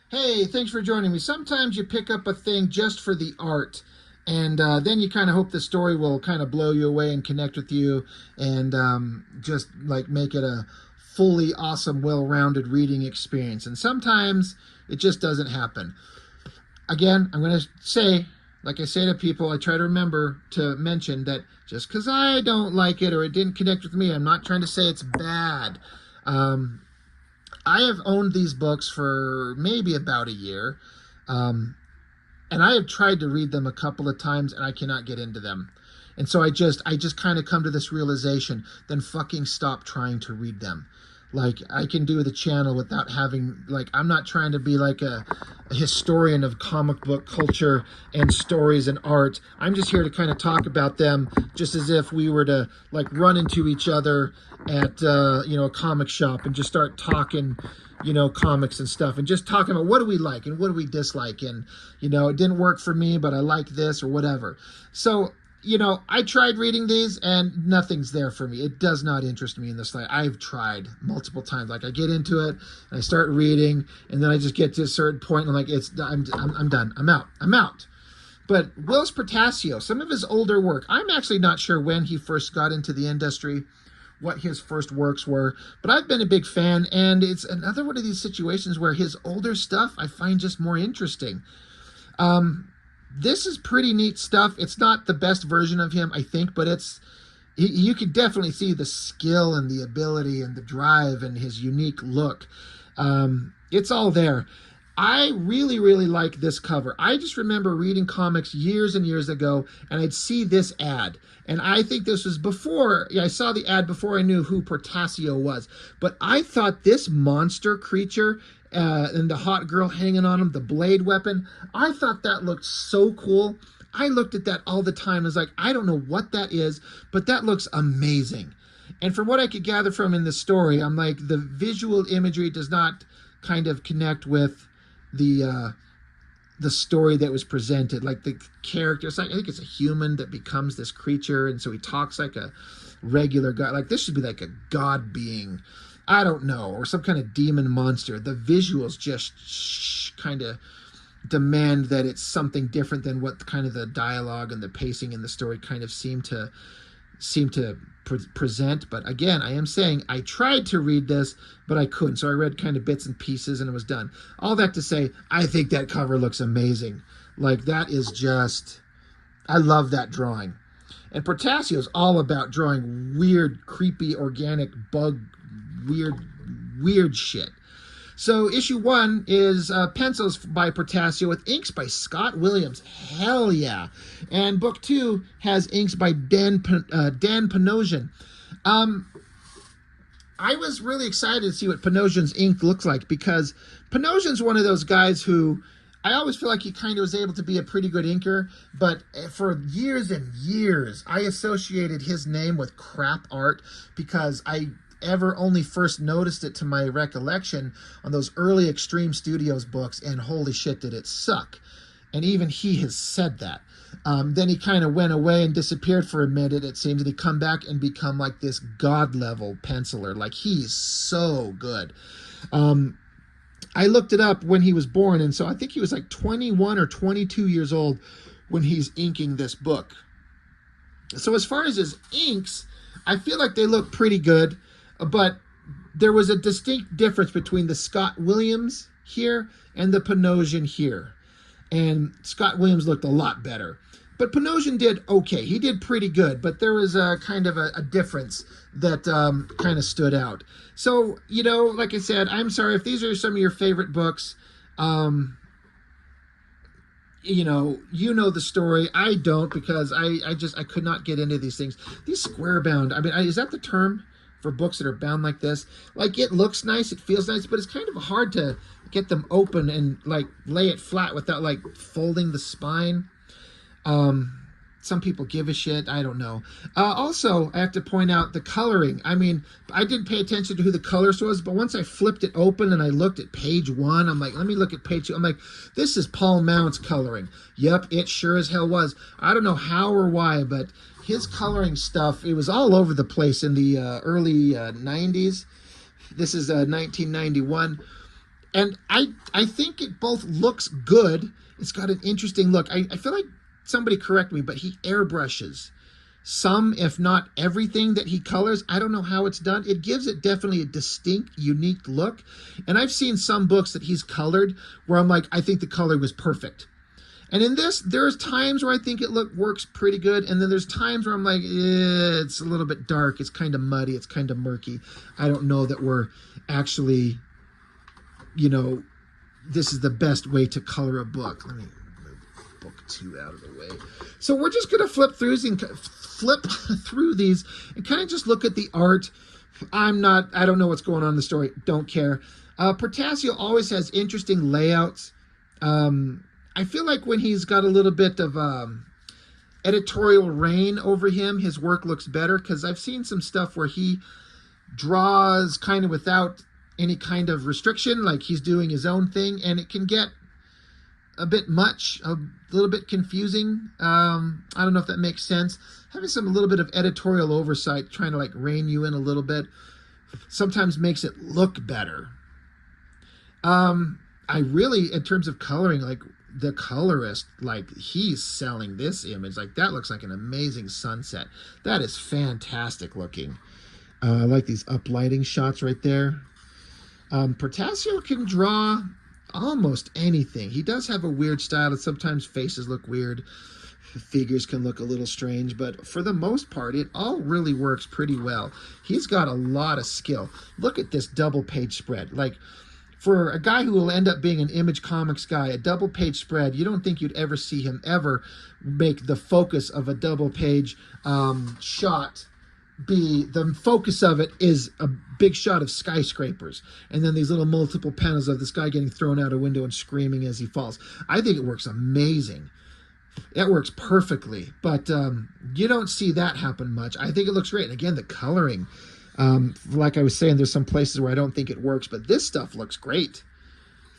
Hey, thanks for joining me. Sometimes you pick up a thing just for the art, and then you kind of hope the story will kind of blow you away and connect with you, and just like make it a fully awesome, well-rounded reading experience. And sometimes it just doesn't happen. Again, I'm going to say, like I say to people, I try to remember to mention that just because I don't like it or it didn't connect with me, I'm not trying to say it's bad. Um, I have owned these books for maybe about a year, um, and I have tried to read them a couple of times, and I cannot get into them. And so I just kind of come to this realization: then fucking stop trying to read them. Like I can do the channel without having I'm not trying to be like a historian of comic book culture and stories and art. I'm just here to kind of talk about them, just as if we were to like run into each other at a comic shop and just start talking comics and stuff, and just talking about what do we like and what do we dislike, and it didn't work for me but I like this or whatever. So I tried reading these and nothing's there for me. It does not interest me in this light. I've tried multiple times. Like I get into it and I start reading, and then I just get to a certain point and I'm like, I'm done. I'm out. But Whilce Portacio, some of his older work, I'm actually not sure when he first got into the industry, what his first works were, but I've been a big fan, and it's another one of these situations where his older stuff I find just more interesting. This is pretty neat stuff. It's not the best version of him, I think, but you can definitely see the skill and the ability and the drive and his unique look. It's all there. I really, really like this cover. I just remember reading comics years and years ago, and I'd see this ad. And I think this was before, I saw the ad before I knew who Portacio was. But I thought this monster creature and the hot girl hanging on him, the blade weapon, I thought that looked so cool. I looked at that all the time. I was like, I don't know what that is, but that looks amazing. And from what I could gather from in the story, I'm like, the visual imagery does not kind of connect with the story that was presented. Like the character, I think it's a human that becomes this creature, and so he talks like a regular guy. Like this should be like a god being, I don't know, or some kind of demon monster. The visuals just kind of demand that it's something different than what kind of the dialogue and the pacing in the story kind of seem to present. But again, I am saying I tried to read this, but I couldn't. So I read kind of bits and pieces and it was done. All that to say, I think that cover looks amazing. Like that is just, I love that drawing. And Portacio is all about drawing weird, creepy, organic, bug, weird shit. So issue 1 is pencils by Portacio with inks by Scott Williams. Hell yeah. And book 2 has inks by Dan Panosian. I was really excited to see what Panosian's ink looks like, because Panosian's one of those guys who I always feel like he kind of was able to be a pretty good inker, but for years and years I associated his name with crap art, because I ever only first noticed it to my recollection on those early Extreme Studios books, and holy shit did it suck. And even he has said that. Then he kind of went away and disappeared for a minute, it seems, and he come back and become like this god level penciler. Like he's so good. I looked it up when he was born, and so I think he was like 21 or 22 years old when he's inking this book. So as far as his inks, I feel like they look pretty good. But there was a distinct difference between the Scott Williams here and the Panosian here. And Scott Williams looked a lot better. But Panosian did okay. He did pretty good, but there was a kind of a difference that kind of stood out. So, like I said, I'm sorry if these are some of your favorite books. You know the story. I don't, because I could not get into these things. These square bound, I mean, is that the term for books that are bound like this? Like it looks nice, it feels nice, but it's kind of hard to get them open and like lay it flat without like folding the spine. Some people give a shit. I don't know. Also, I have to point out the coloring. I mean, I didn't pay attention to who the colorist was, but once I flipped it open and I looked at page 1, I'm like, let me look at page 2. I'm like, this is Paul Mount's coloring. Yep, it sure as hell was. I don't know how or why, but his coloring stuff, it was all over the place in the early 90s. This is 1991. And I think it both looks good. It's got an interesting look. I feel like somebody correct me, but he airbrushes some, if not everything that he colors. I don't know how it's done. It gives it definitely a distinct, unique look. And I've seen some books that he's colored where I'm like, I think the color was perfect. And in this, there's times where I think it works pretty good, and then there's times where I'm like, it's a little bit dark, it's kind of muddy, it's kind of murky. I don't know that we're actually, you know, this is the best way to color a book. Let me move book 2 out of the way. So we're just going to flip through these and kind of just look at the art. I don't know what's going on in the story. Don't care. Portacio always has interesting layouts. I feel like when he's got a little bit of editorial reign over him, his work looks better, because I've seen some stuff where he draws kind of without any kind of restriction, like he's doing his own thing, and it can get a bit much, a little bit confusing. I don't know if that makes sense. Having a little bit of editorial oversight, trying to like rein you in a little bit, sometimes makes it look better. I really, in terms of coloring, like the colorist, like he's selling this image. Like that looks like an amazing sunset. That is fantastic looking. I like these uplighting shots right there. Portacio can draw almost anything. He does have a weird style, and sometimes faces look weird. Figures can look a little strange, but for the most part, it all really works pretty well. He's got a lot of skill. Look at this double page spread. Like, for a guy who will end up being an Image Comics guy, a double page spread, you don't think you'd ever see him ever make the focus of a double page shot be, the focus of it is a big shot of skyscrapers, and then these little multiple panels of this guy getting thrown out a window and screaming as he falls. I think it works amazing. It works perfectly, but you don't see that happen much. I think it looks great. And again, the coloring, like I was saying, there's some places where I don't think it works, but this stuff looks great.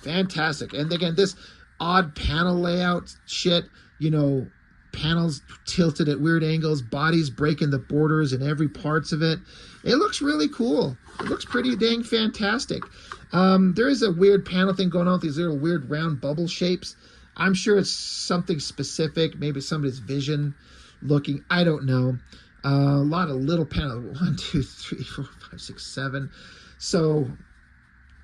Fantastic. And again, this odd panel layout shit, you know, panels tilted at weird angles, bodies breaking the borders in every parts of it. It looks really cool. It looks pretty dang fantastic. There is a weird panel thing going on with these little weird round bubble shapes. I'm sure it's something specific, maybe somebody's vision looking, I don't know. A lot of little panels, 1, 2, 3, 4, 5, 6, 7. So,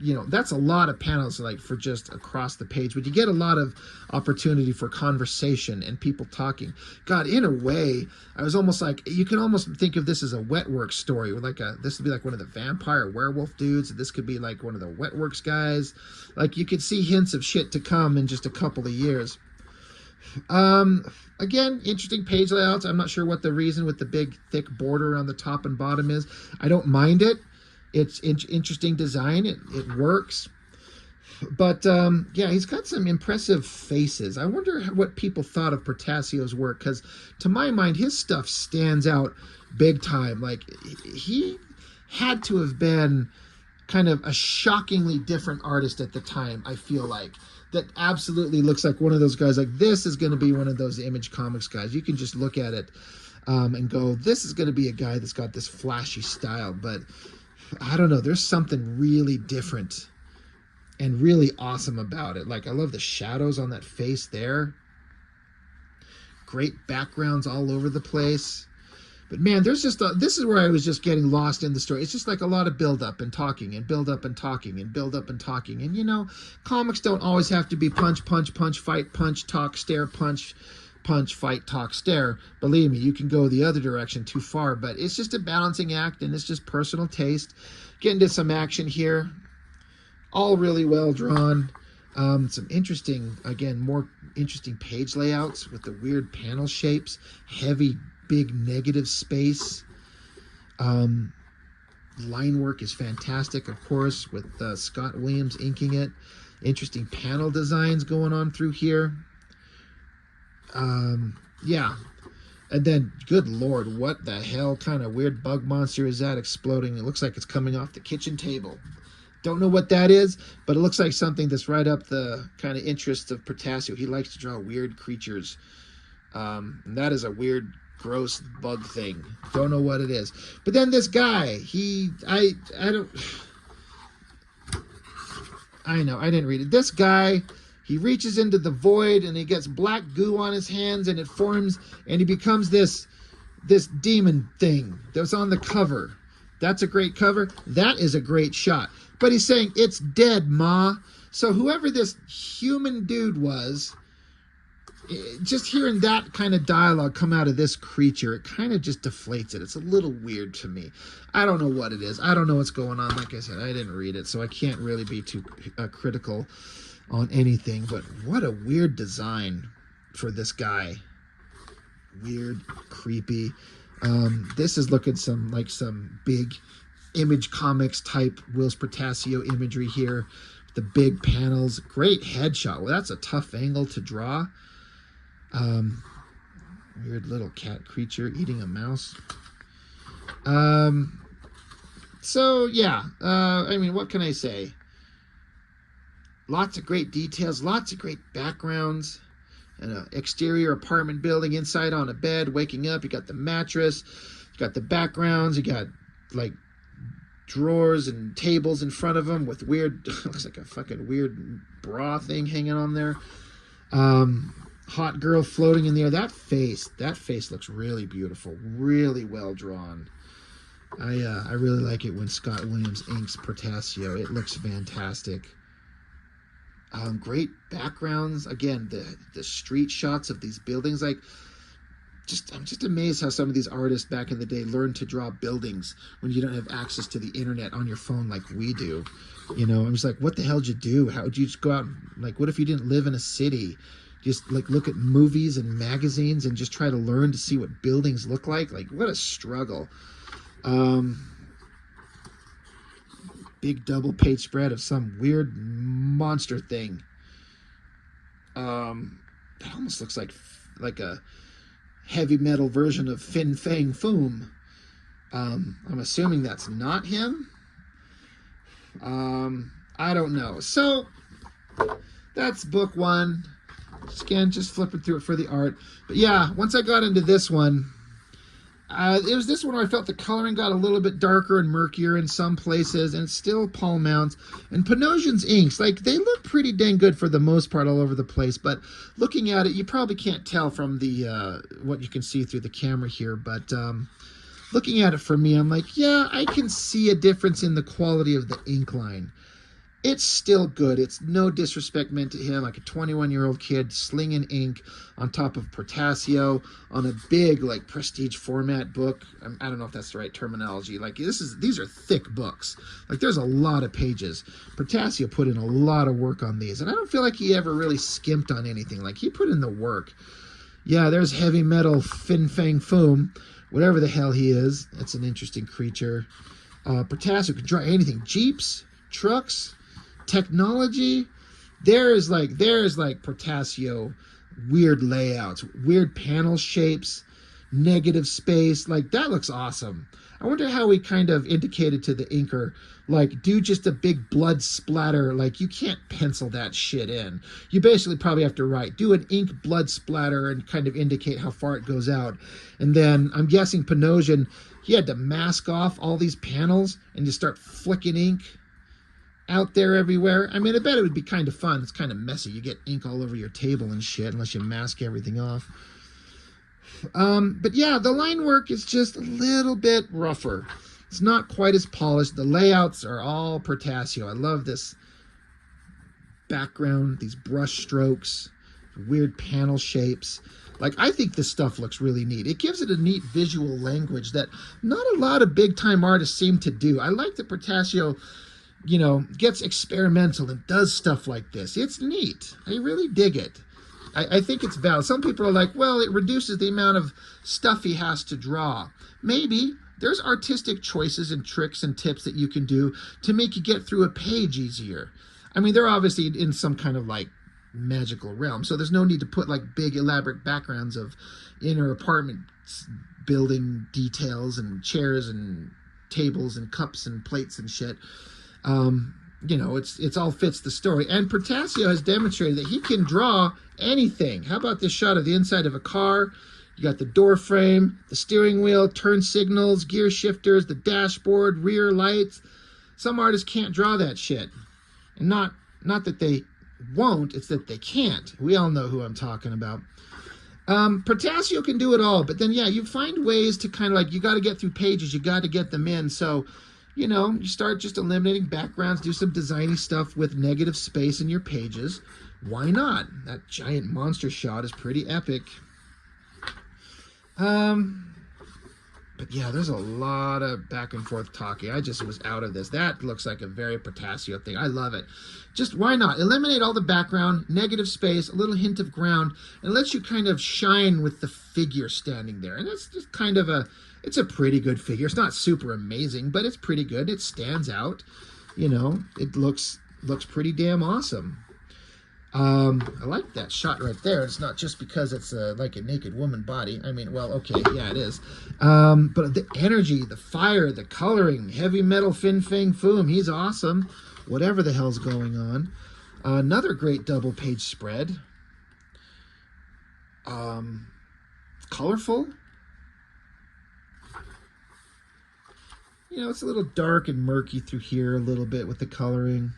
you know, that's a lot of panels, like for just across the page, but you get a lot of opportunity for conversation and people talking. God, in a way, I was almost like, you can almost think of this as a Wetworks story, or like this would be like one of the vampire werewolf dudes, and this could be like one of the Wetworks guys. Like, you could see hints of shit to come in just a couple of years. Again, interesting page layouts. I'm not sure what the reason with the big thick border on the top and bottom is. I don't mind it. It's interesting design. It works. But yeah, he's got some impressive faces. I wonder what people thought of Portacio's work, because to my mind, his stuff stands out big time. Like, he had to have been kind of a shockingly different artist at the time, I feel like. That absolutely looks like one of those guys, like this is going to be one of those Image Comics guys. You can just look at it and go, this is going to be a guy that's got this flashy style. But I don't know, there's something really different and really awesome about it. Like, I love the shadows on that face there. Great backgrounds all over the place. But man, there's just this is where I was just getting lost in the story. It's just like a lot of build up and talking and build up and talking and build up and talking. And you know, comics don't always have to be punch, punch, punch, fight, punch, talk, stare, punch, punch, fight, talk, stare. Believe me, you can go the other direction too far, but it's just a balancing act, and it's just personal taste. Get into some action here. All really well drawn. Some interesting, again, more interesting page layouts with the weird panel shapes, heavy, big negative space. Line work is fantastic, of course, with Scott Williams inking it. Interesting panel designs going on through here. Yeah. And then, good Lord, what the hell kind of weird bug monster is that exploding? It looks like it's coming off the kitchen table. Don't know what that is, but it looks like something that's right up the kind of interest of Portacio. He likes to draw weird creatures. And that is a weird, gross bug thing. Don't know what it is. But then this guy, I know, I didn't read it. This guy, he reaches into the void and he gets black goo on his hands and it forms and he becomes this demon thing that was on the cover. That's a great cover. That is a great shot. But he's saying, it's dead, Ma. So whoever this human dude was, just hearing that kind of dialogue come out of this creature, it kind of just deflates it. It's a little weird to me. I don't know what it is. I don't know what's going on. Like I said, I didn't read it, so I can't really be too critical on anything. But what a weird design for this guy. Weird, creepy. This is looking like some big Image Comics type Whilce Portacio imagery here. The big panels, great headshot. Well, that's a tough angle to draw. Weird little cat creature eating a mouse. So yeah, I mean, what can I say? Lots of great details, lots of great backgrounds. An exterior apartment building, inside on a bed, waking up. You got the mattress, you got the backgrounds, you got like drawers and tables in front of them with weird, looks like a fucking weird bra thing hanging on there. Hot girl floating in the air. That face looks really beautiful, really well drawn. I really like it when Scott Williams inks Portacio. It looks fantastic. Great backgrounds. Again, the street shots of these buildings. Like, I'm just amazed how some of these artists back in the day learned to draw buildings when you don't have access to the internet on your phone like we do. You know, I'm just like, what the hell did you do? How would you just go out? Like, what if you didn't live in a city? Just like look at movies and magazines and just try to learn to see what buildings look like. Like, what a struggle. Big double page spread of some weird monster thing. That almost looks like a heavy metal version of Fin Fang Foom. I'm assuming that's not him. I don't know. So that's book one. Again, just flipping through it for the art. But yeah, once I got into this one, it was this one where I felt the coloring got a little bit darker and murkier in some places, and it's still Paul Mounts. And Panosian's inks, like, they look pretty dang good for the most part all over the place, but looking at it, you probably can't tell from the what you can see through the camera here, but looking at it for me, I'm like, yeah, I can see a difference in the quality of the ink line. It's still good. It's no disrespect meant to him, like a 21-year-old kid slinging ink on top of Portacio on a big, like, prestige format book. I don't know if that's the right terminology. Like, these are thick books. Like, there's a lot of pages. Portacio put in a lot of work on these, and I don't feel like he ever really skimped on anything. Like, he put in the work. Yeah, there's heavy metal Fin Fang Foom, whatever the hell he is. That's an interesting creature. Portacio could draw anything. Jeeps, trucks, technology. There's like Portacio weird layouts, weird panel shapes, negative space. Like, that looks awesome. I wonder how he kind of indicated to the inker, like, do just a big blood splatter. Like, you can't pencil that shit in. You basically probably have to write, do an ink blood splatter and kind of indicate how far it goes out. And then I'm guessing Panosian, he had to mask off all these panels and just start flicking ink out there everywhere. I mean, I bet it would be kind of fun. It's kind of messy. You get ink all over your table and shit unless you mask everything off. But yeah, the line work is just a little bit rougher. It's not quite as polished. The layouts are all Portacio. I love this background, these brush strokes, weird panel shapes. Like, I think this stuff looks really neat. It gives it a neat visual language that not a lot of big-time artists seem to do. I like that Portacio, you know, gets experimental and does stuff like this. It's neat. I really dig it. I think it's valid. Some people are like, well, it reduces the amount of stuff he has to draw. Maybe. There's artistic choices and tricks and tips that you can do to make you get through a page easier. I mean, they're obviously in some kind of, like, magical realm, so there's no need to put, like, big elaborate backgrounds of inner apartment building details and chairs and tables and cups and plates and shit. You know, it's all fits the story. And Portacio has demonstrated that he can draw anything. How about this shot of the inside of a car? You got the door frame, the steering wheel, turn signals, gear shifters, the dashboard, rear lights. Some artists can't draw that shit. And not Not that they won't, it's that they can't. We all know who I'm talking about. Portacio can do it all, but then, yeah, you find ways to kind of like, you got to get through pages, you got to get them in. So, you know, you start just eliminating backgrounds, do some designy stuff with negative space in your pages. Why not? That giant monster shot is pretty epic. But yeah, there's a lot of back and forth talking. I just was out of this. That looks like a very Portacio thing. I love it. Just why not? Eliminate all the background, negative space, a little hint of ground, and lets you kind of shine with the figure standing there. And it's just kind of it's a pretty good figure. It's not super amazing, but it's pretty good. It stands out. You know, it looks pretty damn awesome. I like that shot right there. It's not just because it's like a naked woman body. I mean, well, okay, yeah, it is. But the energy, the fire, the coloring, heavy metal Fin Fang Foom, he's awesome. Whatever the hell's going on. Another great double page spread. Colorful. You know, it's a little dark and murky through here a little bit with the coloring.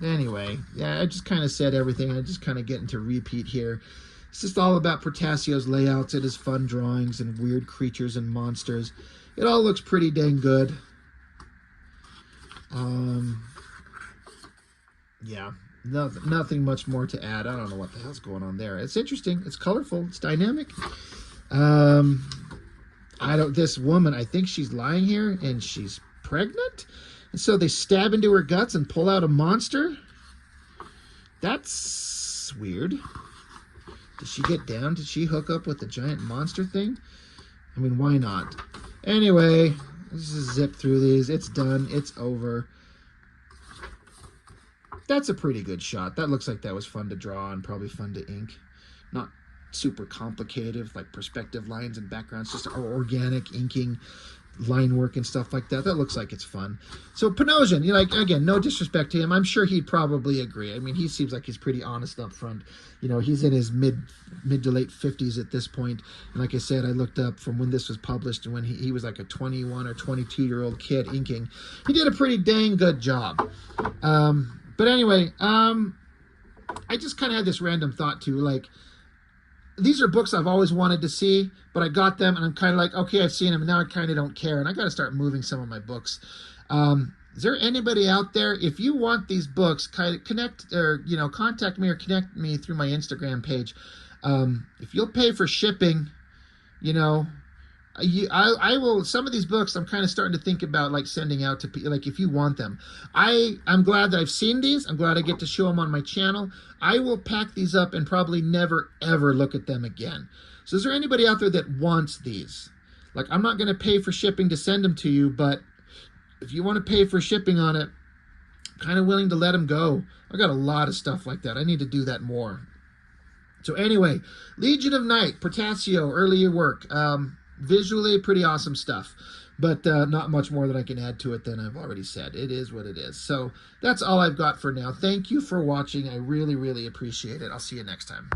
Anyway, yeah, I just kind of said everything. I just kind of get into repeat here. It's just all about Portacio's layouts and his fun drawings and weird creatures and monsters. It all looks pretty dang good. Yeah, nothing much more to add. I don't know what the hell's going on there. It's interesting. It's colorful. It's dynamic. This woman, I think she's lying here and she's pregnant. And so they stab into her guts and pull out a monster. That's weird. Did she get down? Did she hook up with the giant monster thing? I mean, why not? Anyway, let's just zip through these. It's done. It's over. That's a pretty good shot. That looks like that was fun to draw and probably fun to ink. Not super complicated, like perspective lines and backgrounds, just organic inking, line work and stuff like that. That looks like it's fun. So Panosian, you know, like, again, no disrespect to him. I'm sure he'd probably agree. I mean, he seems like he's pretty honest up front. You know, he's in his mid to late 50s at this point. And like I said, I looked up from when this was published and when he was like a 21 or 22-year-old kid inking. He did a pretty dang good job. But anyway, I just kind of had this random thought too, like, these are books I've always wanted to see, but I got them and I'm kind of like, okay, I've seen them and now I kind of don't care. And I got to start moving some of my books. Is there anybody out there, if you want these books, kind of connect or, you know, contact me or connect me through my Instagram page. If you'll pay for shipping, you know, I will, some of these books I'm kind of starting to think about like sending out to people, like if you want them. I'm glad that I've seen these. I'm glad I get to show them on my channel. I will pack these up and probably never ever look at them again. So is there anybody out there that wants these? Like, I'm not going to pay for shipping to send them to you, but if you want to pay for shipping on it, I'm kind of willing to let them go. I got a lot of stuff like that. I need to do that more. So anyway, Legion of Night, Portacio, earlier work. Visually, pretty awesome stuff, but not much more that I can add to it than I've already said. It is what it is. So that's all I've got for now. Thank you for watching. I really, really appreciate it. I'll see you next time.